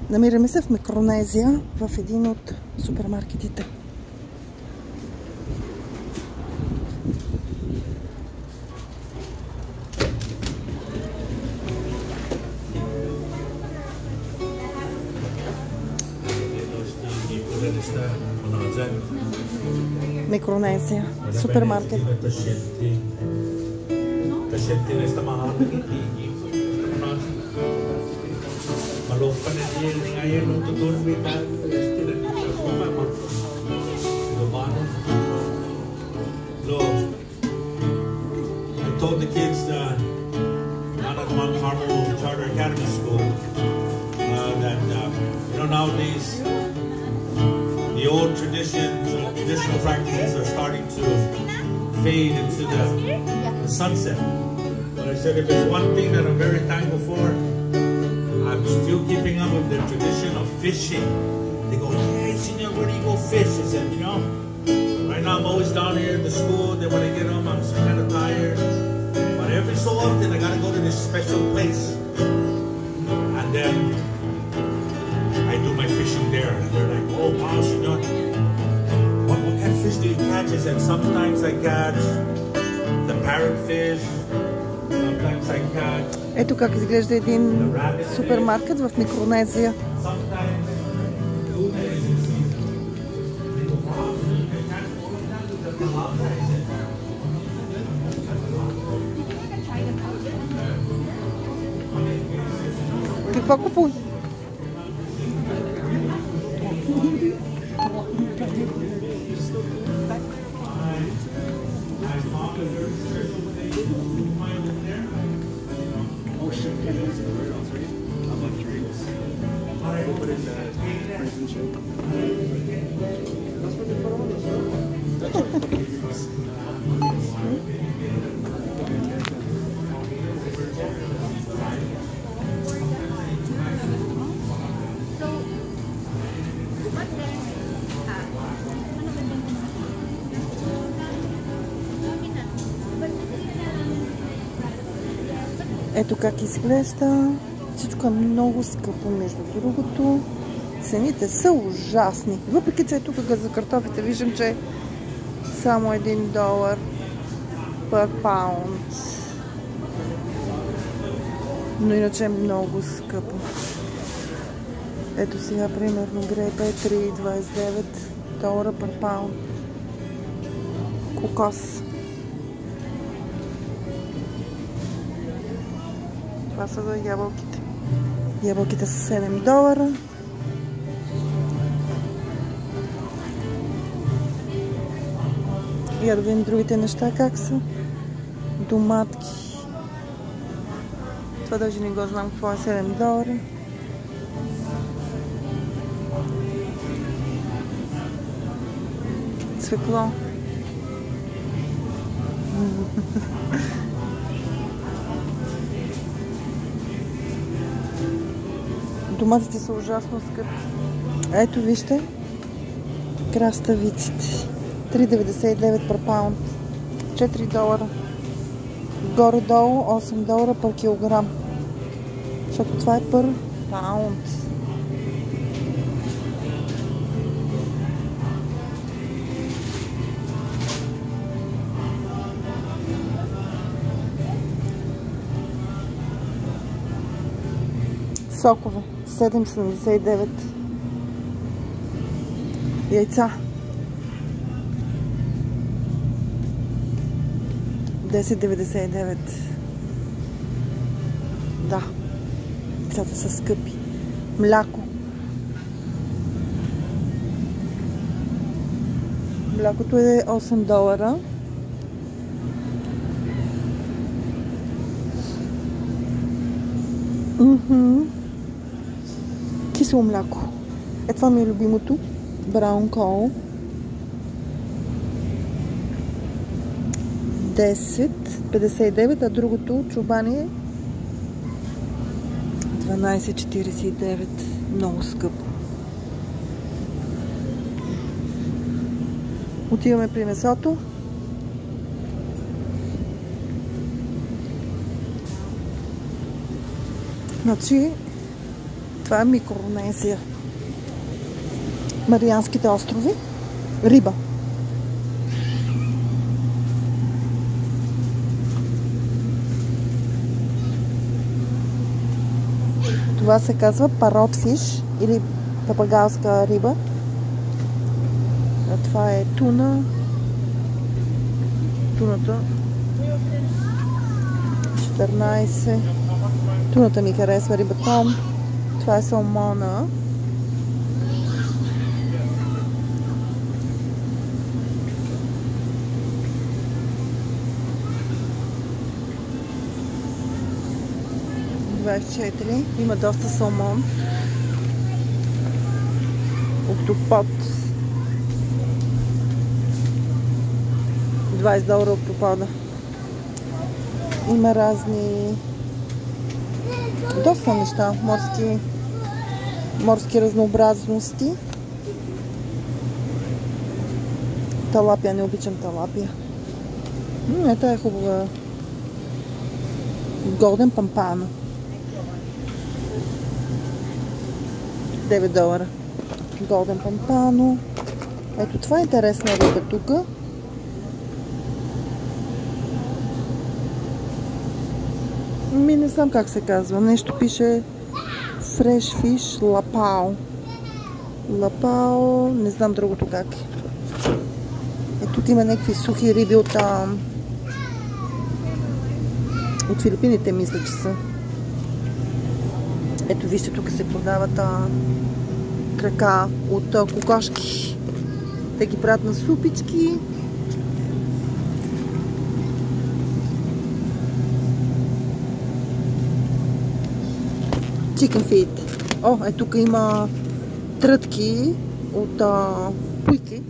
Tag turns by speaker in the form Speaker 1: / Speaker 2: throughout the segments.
Speaker 1: Намираме се в Микронезия, в един от супермаркетите. Микронезия, супермаркет.
Speaker 2: I told the kids down at Mount Carmel Charter Academy School that nowadays the old traditions, traditional practices are starting to fade into the sunset. But I said, if there's one thing that I'm very thankful for, I'm still keeping up with the tradition of fishing. They go, hey, Senor, where do you go fish? I said, right now I'm always down here at the school. Then when I get home, I'm kind of tired. But every so often, I got to go to this special place. And then I do my fishing there. And they're like, oh, wow, Senor, what kind of fish do you catch? I said, sometimes I catch the parrotfish. Sometimes I catch.
Speaker 1: Ето как изглежда един супермаркет в Микронезия. Какво купуваш? Ето как изглежда. Всичко е много скъпо, между другото. Цените са ужасни. Въпреки че тук за картофите виждам, че е само $1 per pound. Но иначе е много скъпо. Ето сега, примерно, грейпа е $3,29 per pound. Кокос. Това са за ябълките. Ябълките са $7. И да видим другите неща как са. Доматки. Това даже не го знам какво е, $7. Цвекло. Доматите са ужасно скъпи. Ето вижте. Краставиците. $3,99 per pound. $4. Горе-долу $8 per килограм. Защото това е per pound. Сокове. $7,79. Яйца. $10,99. Да. Яйцата са скъпи. Мляко. Млякото е $8. Кисело мляко. Е, това ми е любимото. Браун кол. 10,59, а другото чубани е 12,49. Много скъпо. Отиваме при месото. Значи Това е Микронезия. Марианските острови. Риба. Това се казва паротфиш или папагалска риба. А това е туна. Туната 14. Туната ми харесва, рибатон. Това е салмона. Има доста салмон. Октопод. $20 октопода. Има разни доста неща. Морски разнообразности. Талапия, не обичам талапия. Ето е хубава. Голден пампано. $9. Голден пампано. Ето това е интересна риба тук. Не знам как се казва. Нещо пише Fresh Fish Lapao. Lapao, не знам другото как е. Тук има някакви сухи риби от Филипините, мисля, че са. Ето вижте, тук се продават крака от кокошки. Те ги правят на супички. Chicken feet. О, тук има трътки от пуйки.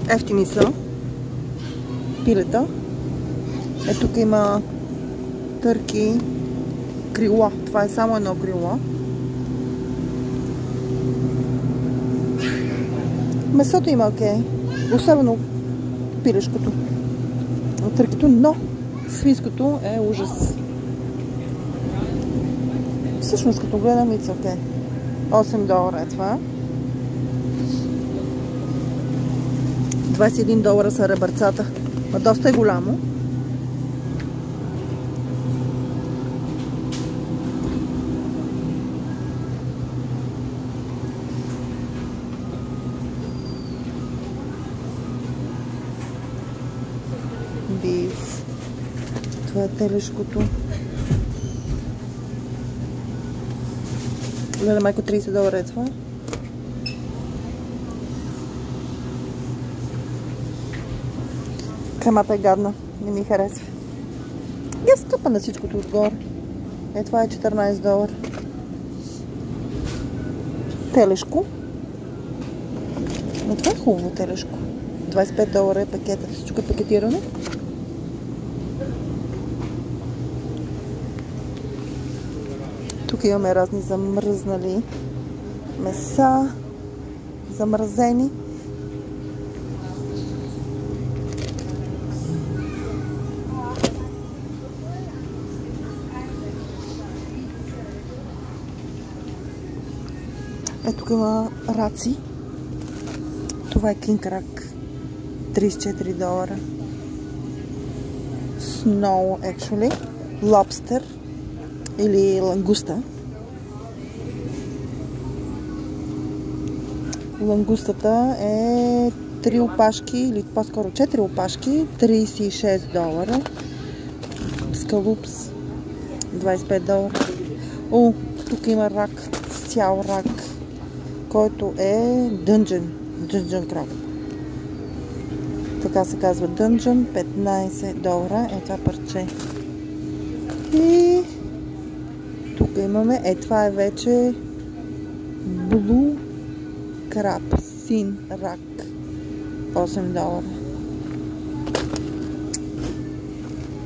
Speaker 1: Ефтини са. Пилета. Тук има търки. Крила. Това е само едно крило. Месото има окей. Особено пилешкото. Търкито, но свинското е ужас. Всъщност, като гледам, it's okay. $8 е това. $21 са ребърцата. Ма доста е голямо. Биф. Това е телешкото. Леле, майко, $30 е това. Кремата е гадна. Не ми харесва. Я скъпа на всичкото отгоре. Това е $14. Телешко. Но това е хубаво телешко. $25 е пакета. Всичко е пакетирано. Тук имаме разни замръзнали меса. Замразени. Тук има раци. Това е кинг рак. $34. Snow, actually. Lobster. Или лангуста. Лангустата е 3 опашки, или по-скоро 4 опашки. $36. Скалупс. $25. О, тук има рак. Цял рак. Който е дънжен краб. Така се казва дънжен. $15. Е това парче. И тук имаме, това е вече Blue Crab, син рак. $8.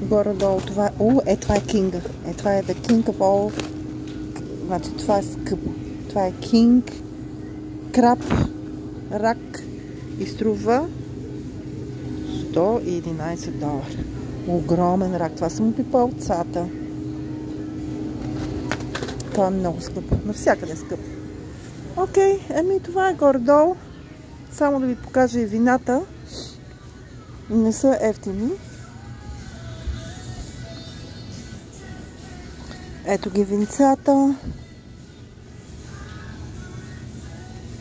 Speaker 1: Горе-долу това е, това е кинга. Това е the king of all. Значи това е скъпо. Това е кинг краб рак и струва $111. Огромен рак. Това са му пипалцата. Това е много скъпо. Навсякъде е скъпо. Окей, това е горе-долу. Само да ви покажа и вината. Не са евтини. Ето ги винцата.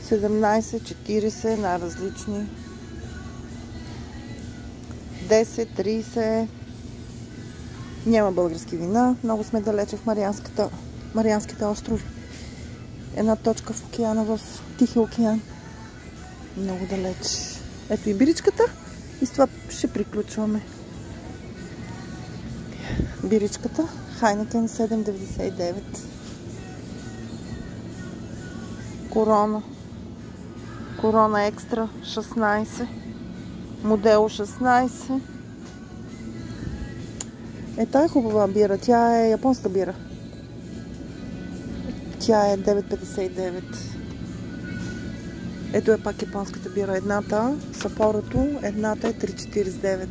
Speaker 1: 17-40 на различни. 10-30. Няма български вина. Много сме далече в Марианските острови. Една точка в океана, в Тихия океан. Много далеч. Ето и биричката. И с това ще приключваме. Биричката. Хайнекен 7,99. Корона екстра 16. Модел 16. Тая е хубава бира. Тя е японска бира. Тя е 9,59. Ето е пак японската бира. Едната, Сапорото, едната е 3,49.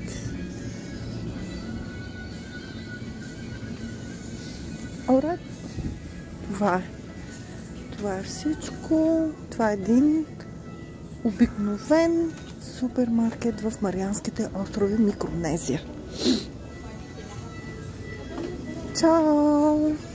Speaker 1: Alright. Това е всичко. Това е един обикновен супермаркет в Марианските острови, Микронезия. Чао!